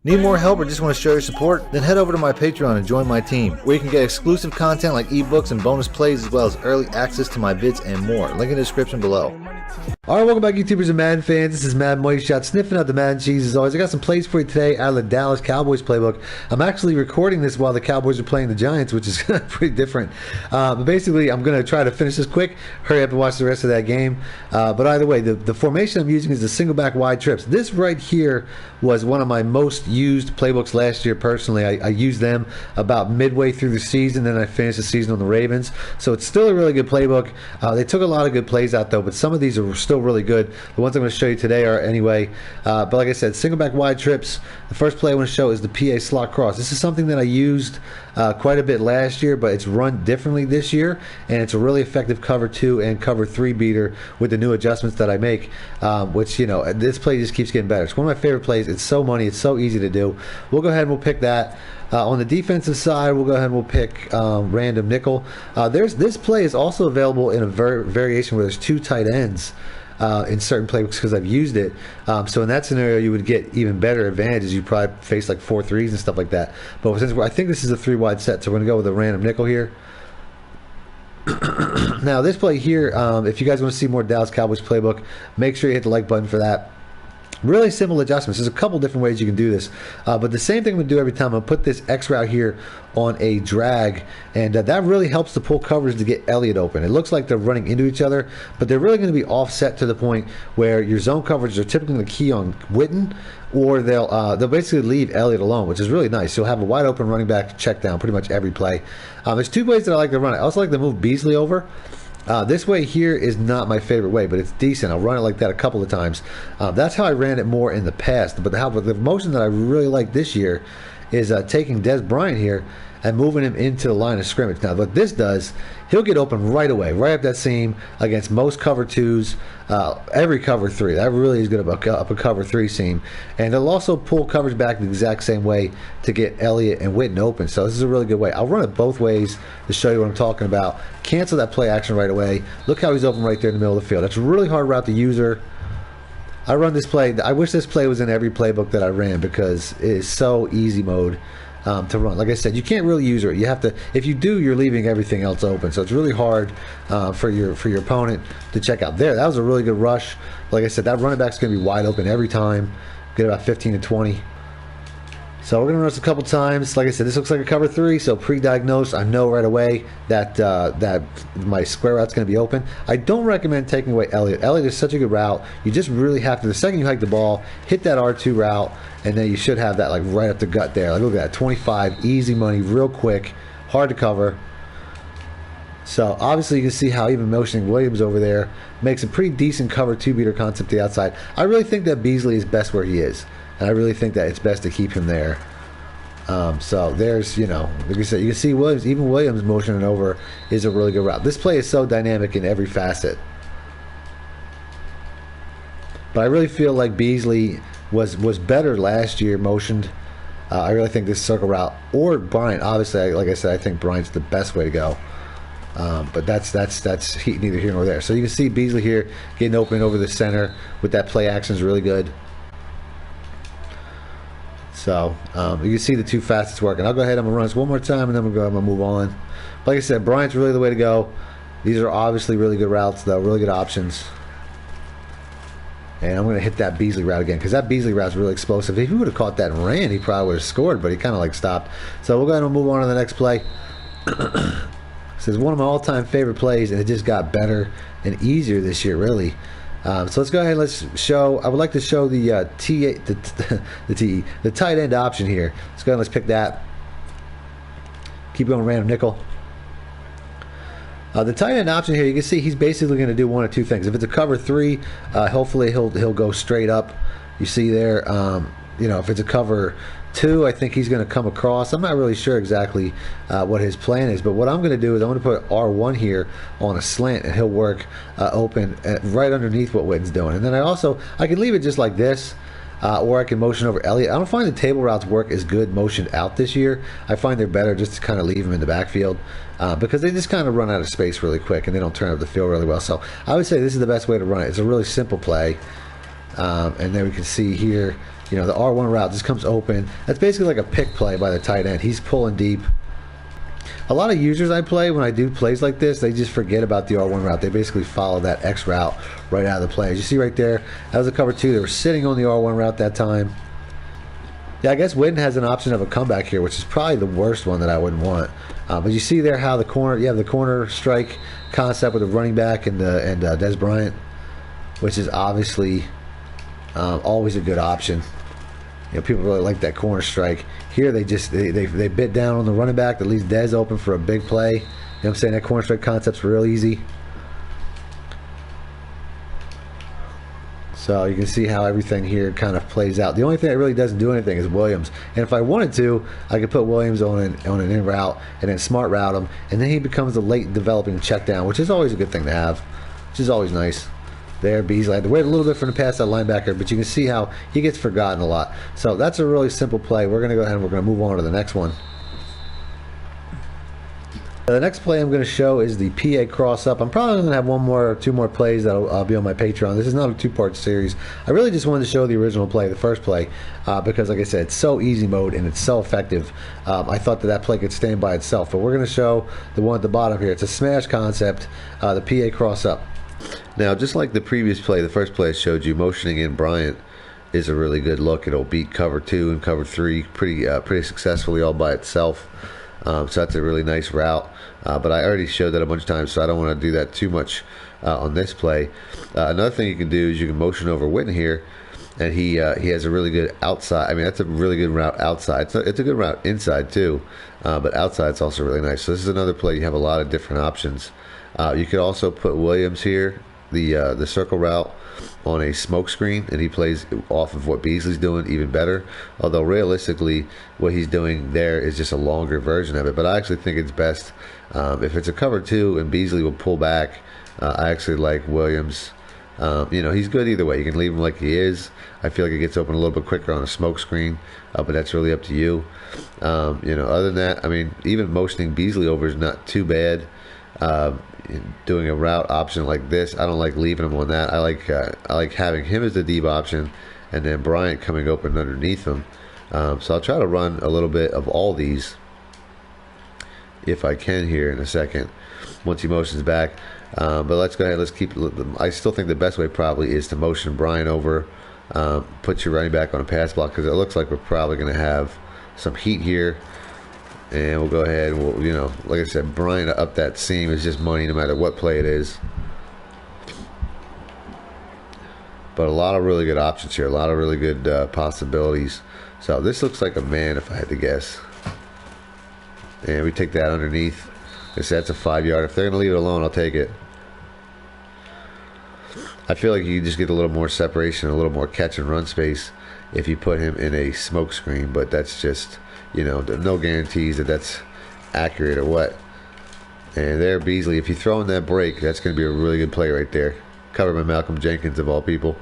Need more help or just want to show your support? Then head over to my Patreon and join my team, where you can get exclusive content like ebooks and bonus plays, as well as early access to my vids and more. Link in the description below. Alright, welcome back YouTubers and Madden fans. This is Madden Money Shot, sniffing out the Madden cheese as always. I got some plays for you today out of the Dallas Cowboys playbook. I'm actually recording this while the Cowboys are playing the Giants, which is pretty different. But basically, I'm going to try to finish this quick, hurry up and watch the rest of that game. But either way, the formation I'm using is the single back wide trips. This right here was one of my most used playbooks last year personally. I used them about midway through the season, then I finished the season on the Ravens. So it's still a really good playbook. They took a lot of good plays out though, but some of these are still really good. The ones I'm going to show you today are anyway. But like I said, single back wide trips. The first play I want to show is the PA slot cross. This is something that I used quite a bit last year, but it's run differently this year, and it's a really effective cover 2 and cover 3 beater with the new adjustments that I make, which, you know, this play just keeps getting better. It's one of my favorite plays. It's so money. It's so easy to do. We'll go ahead and we'll pick that. On the defensive side, we'll go ahead and we'll pick random nickel. This play is also available in a variation where there's 2 tight ends in certain playbooks because I've used it. So in that scenario, you would get even better advantages. You probably face like 4 threes and stuff like that. But since I think this is a 3 wide set, so we're going to go with a random nickel here. Now this play here, if you guys want to see more Dallas Cowboys playbook, make sure you hit the like button for that. Really simple adjustments. There's a couple different ways you can do this, but the same thing I'm going to do every time. I'm going to put this X route here on a drag, and that really helps to pull coverage to get Elliott open. It looks like they're running into each other, but they're really going to be offset to the point where your zone coverage are typically going to key on Witten, or they'll basically leave Elliott alone, which is really nice. You'll have a wide open running back check down pretty much every play. There's 2 ways that I like to run it. I also like to move Beasley over. This way here is not my favorite way, but it's decent. I'll run it like that a couple of times. That's how I ran it more in the past. But the motion that I really like this year is taking Des Bryant here and moving him into the line of scrimmage. Now, what this does, he'll get open right away, right up that seam against most cover 2s, every cover 3. That really is good up a cover 3 seam. And it'll also pull coverage back the exact same way to get Elliott and Witten open. So this is a really good way. I'll run it both ways to show you what I'm talking about. Cancel that play action right away. Look how he's open right there in the middle of the field. That's a really hard route to user. I run this play. I wish this play was in every playbook that I ran because it is so easy mode to run. Like I said, you can't really use it. You have to. If you do, you're leaving everything else open. So it's really hard for your opponent to check out. There, that was a really good rush. Like I said, that running back's going to be wide open every time. Get about 15 to 20. So we're going to run this a couple times. Like I said, this looks like a cover 3, so pre-diagnosed. I know right away that that my square route's going to be open. I don't recommend taking away Elliott. Elliott is such a good route. You just really have to, the second you hike the ball, hit that R2 route, and then you should have that like right up the gut there. Like look at that, 25, easy money, real quick, hard to cover. So obviously you can see how even motioning Williams over there makes a pretty decent cover 2 beater concept to the outside. I really think that Beasley is best where he is. And I really think that it's best to keep him there. So there's, you know, like I said, you can see Williams, even Williams motioning over is a really good route. This play is so dynamic in every facet. But I really feel like Beasley was better last year motioned. I really think this circle route, or Bryant, obviously, like I said, I think Bryant's the best way to go. But that's neither here nor there. So you can see Beasley here getting open over the center with that play action is really good. So you can see the 2 facets working. I'll go ahead, I'm going to run this one more time, and then I'm going to move on. But like I said, Bryant's really the way to go. These are obviously really good routes, though, really good options. And I'm going to hit that Beasley route again, because that Beasley route is really explosive. If he would have caught that and ran, he probably would have scored, but he kind of like stopped. So we'll go ahead and move on to the next play. This is one of my all-time favorite plays, and it just got better and easier this year, really. So let's go ahead and let's show. I would like to show the the tight end option here. Let's go ahead and let's pick that. Keep going random nickel. The tight end option here, you can see he's basically going to do one of 2 things. If it's a cover 3, hopefully he'll go straight up. You see there, you know, if it's a cover 2, I think he's going to come across. I'm not really sure exactly what his plan is, but what I'm going to do is I'm going to put R1 here on a slant, and he'll work open right underneath what Witten's doing. And then I can leave it just like this, or I can motion over Elliott. I don't find the table routes work as good motioned out this year. I find they're better just to kind of leave them in the backfield because they just kind of run out of space really quick, and they don't turn up the field really well. So I would say this is the best way to run it. It's a really simple play. And then we can see here, you know, the R1 route just comes open. That's basically like a pick play by the tight end. He's pulling deep. A lot of users I play, when I do plays like this, they just forget about the R1 route. They basically follow that X route right out of the play. As you see right there, that was a cover 2. They were sitting on the R1 route that time. Yeah, I guess Witten has an option of a comeback here, which is probably the worst one that I wouldn't want. But you see there how the corner, you have the corner strike concept with the running back and Dez Bryant, which is obviously always a good option. You know, people really like that corner strike. Here they just they bit down on the running back that leaves Dez open for a big play. You know what I'm saying? That corner strike concept's real easy. So you can see how everything here kind of plays out. The only thing that really doesn't do anything is Williams. And if I wanted to, I could put Williams on an in route and then smart route him, and then he becomes a late developing check down, which is always a good thing to have, which is always nice. There, Beasley had to wait a little bit for the pass that linebacker, but you can see how he gets forgotten a lot. So that's a really simple play. We're going to go ahead and we're going to move on to the next one. The next play I'm going to show is the PA cross up. I'm probably going to have one more or two more plays that'll be on my Patreon. This is not a two-part series. I really just wanted to show the original play, the first play, because like I said, it's so easy mode and it's so effective. I thought that play could stand by itself, but we're going to show the one at the bottom here. It's a smash concept, the PA cross up. Now, just like the previous play, the first play I showed you, motioning in Bryant is a really good look. It'll beat cover 2 and cover 3 pretty successfully all by itself. So that's a really nice route. But I already showed that a bunch of times, so I don't want to do that too much on this play. Another thing you can do is you can motion over Witten here, and he has a really good outside. I mean, that's a really good route outside. It's a good route inside too, but outside it's also really nice. So this is another play. You have a lot of different options. You could also put Williams here, the circle route, on a smoke screen, and he plays off of what Beasley's doing even better. Although realistically, what he's doing there is just a longer version of it. But I actually think it's best if it's a cover 2 and Beasley will pull back. I actually like Williams. You know, he's good either way. You can leave him like he is. I feel like it gets open a little bit quicker on a smoke screen, but that's really up to you. You know, other than that, I mean, even motioning Beasley over is not too bad. Doing a route option like this, I don't like leaving him on that. I like having him as the deep option, and then Bryant coming open underneath him. So I'll try to run a little bit of all these if I can here in a second once he motions back. But let's go ahead. Let's keep. I still think the best way probably is to motion Bryant over, put your running back on a pass block, because it looks like we're probably going to have some heat here. And we'll go ahead and we'll, you know, like I said, Bryant up that seam is just money no matter what play it is. But a lot of really good options here, a lot of really good possibilities. So this looks like a man if I had to guess. And we take that underneath. I said that's a 5-yard. If they're going to leave it alone, I'll take it. I feel like you just get a little more separation, a little more catch and run space if you put him in a smoke screen, but that's just, you know, no guarantees that that's accurate or what. And there, Beasley, if you throw in that break, that's going to be a really good play right there. Covered by Malcolm Jenkins, of all people.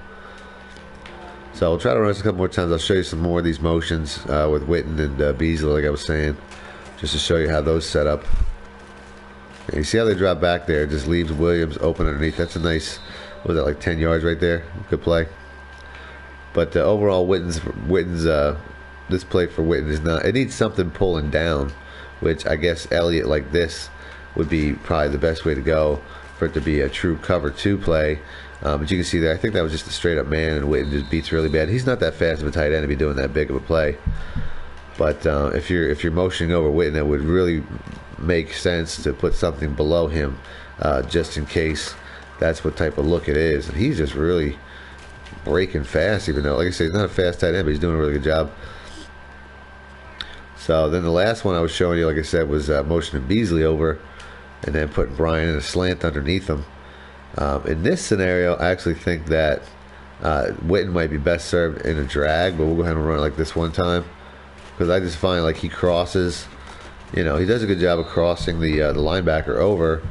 So I'll try to run this a couple more times. I'll show you some more of these motions with Witten and Beasley, like I was saying, just to show you how those set up. And you see how they drop back there? It just leaves Williams open underneath. That's a nice, what was that, like 10 yards right there? Good play. But overall, Witten's this play for Witten is not. It needs something pulling down, which I guess Elliott like this would be probably the best way to go for it to be a true cover 2 play. But you can see there, I think that was just a straight up man, and Witten just beats really bad. He's not that fast of a tight end to be doing that big of a play. But if you're motioning over Witten, it would really make sense to put something below him, just in case that's what type of look it is. And he's just really breaking fast, even though, like I said, he's not a fast tight end, but he's doing a really good job. So then the last one I was showing you, like I said, was motioning Beasley over and then putting Bryant in a slant underneath him. In this scenario, I actually think that Witten might be best served in a drag, but we'll go ahead and run it like this one time, because I just find like he crosses, you know, he does a good job of crossing the linebacker over,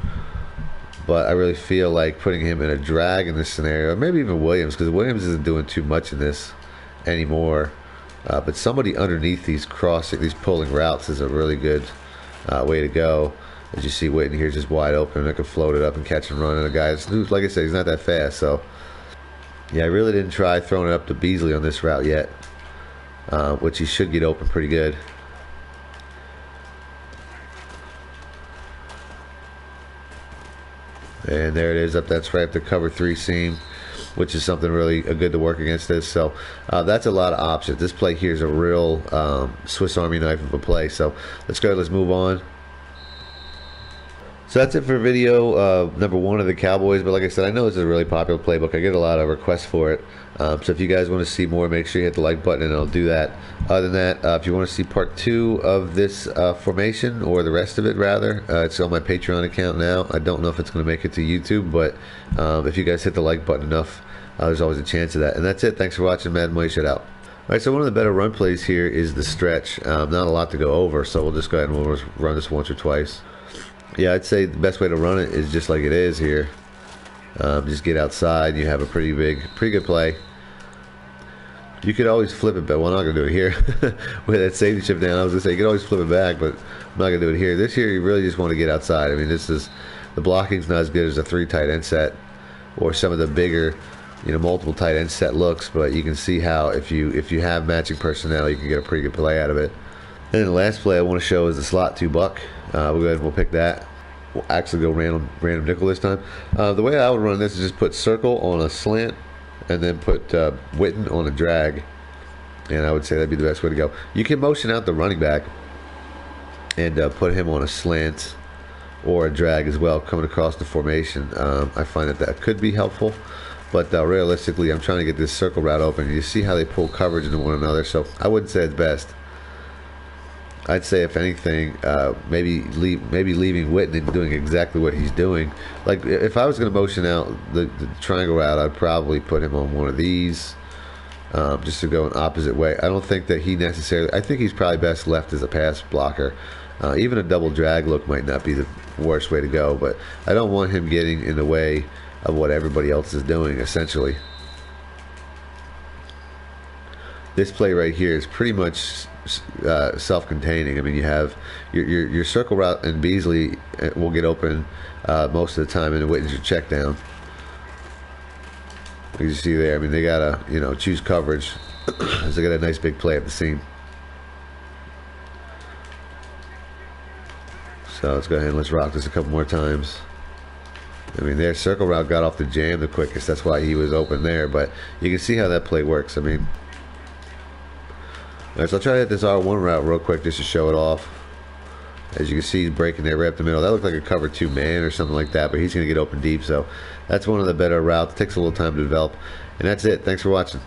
but I really feel like putting him in a drag in this scenario, maybe even Williams, because Williams isn't doing too much in this anymore. But somebody underneath these pulling routes is a really good way to go. As you see, Witten here is just wide open, and I can float it up and catch and run. And a guy, like I said, he's not that fast. So Yeah, I really didn't try throwing it up to Beasley on this route yet, which he should get open pretty good. And there it is, that's right up the cover 3 seam, which is something really good to work against this. So that's a lot of options. This play here is a real Swiss Army knife of a play. So let's go, let's move on. So that's it for video number 1 of the Cowboys. But like I said, I know this is a really popular playbook. I get a lot of requests for it. So if you guys want to see more, make sure you hit the like button and I'll do that. Other than that, if you want to see part 2 of this formation, or the rest of it rather, it's on my Patreon account now. I don't know if it's going to make it to YouTube, but if you guys hit the like button enough, there's always a chance of that. And that's it. Thanks for watching. Madden Money Shut Out. Alright, so one of the better run plays here is the stretch. Not a lot to go over, so we'll just go ahead and we'll run this once or twice. Yeah, I'd say the best way to run it is just like it is here. Just get outside, you have a pretty good play. You could always flip it, but well, I'm not going to do it here. With that safety chip down, I was going to say you could always flip it back, but I'm not going to do it here. This here, you really just want to get outside. I mean, the blocking's not as good as a 3 tight end set, or some of the bigger, multiple tight end set looks, but you can see how if you have matching personnel, you can get a pretty good play out of it. And then the last play I want to show is the slot 2 buck. We'll go ahead and we'll pick that. We'll actually go random nickel this time. The way I would run this is just put circle on a slant, and then put Witten on a drag. And I would say that'd be the best way to go. You can motion out the running back and put him on a slant or a drag as well, coming across the formation. I find that could be helpful. But realistically, I'm trying to get this circle route open. You see how they pull coverage into one another, so I wouldn't say it's best. I'd say, if anything, maybe leaving Witten and doing exactly what he's doing. Like, if I was going to motion out the triangle route, I'd probably put him on one of these, just to go an opposite way. I don't think that he necessarily... I think he's probably best left as a pass blocker. Even a double drag look might not be the worst way to go, but I don't want him getting in the way of what everybody else is doing, essentially. This play right here is pretty much self-containing. I mean, you have your circle route, and Beasley will get open most of the time, and the Witten's your check down. As you see there, I mean, they gotta choose coverage. So they got a nice big play at the seam. So let's go ahead and let's rock this a couple more times. I mean, their circle route got off the jam the quickest. That's why he was open there. But you can see how that play works. I mean, all right, so I'll try to hit this R1 route real quick just to show it off. As you can see, he's breaking there right up the middle. That looked like a cover 2 man or something like that, but he's going to get open deep. So that's one of the better routes. It takes a little time to develop. And that's it. Thanks for watching.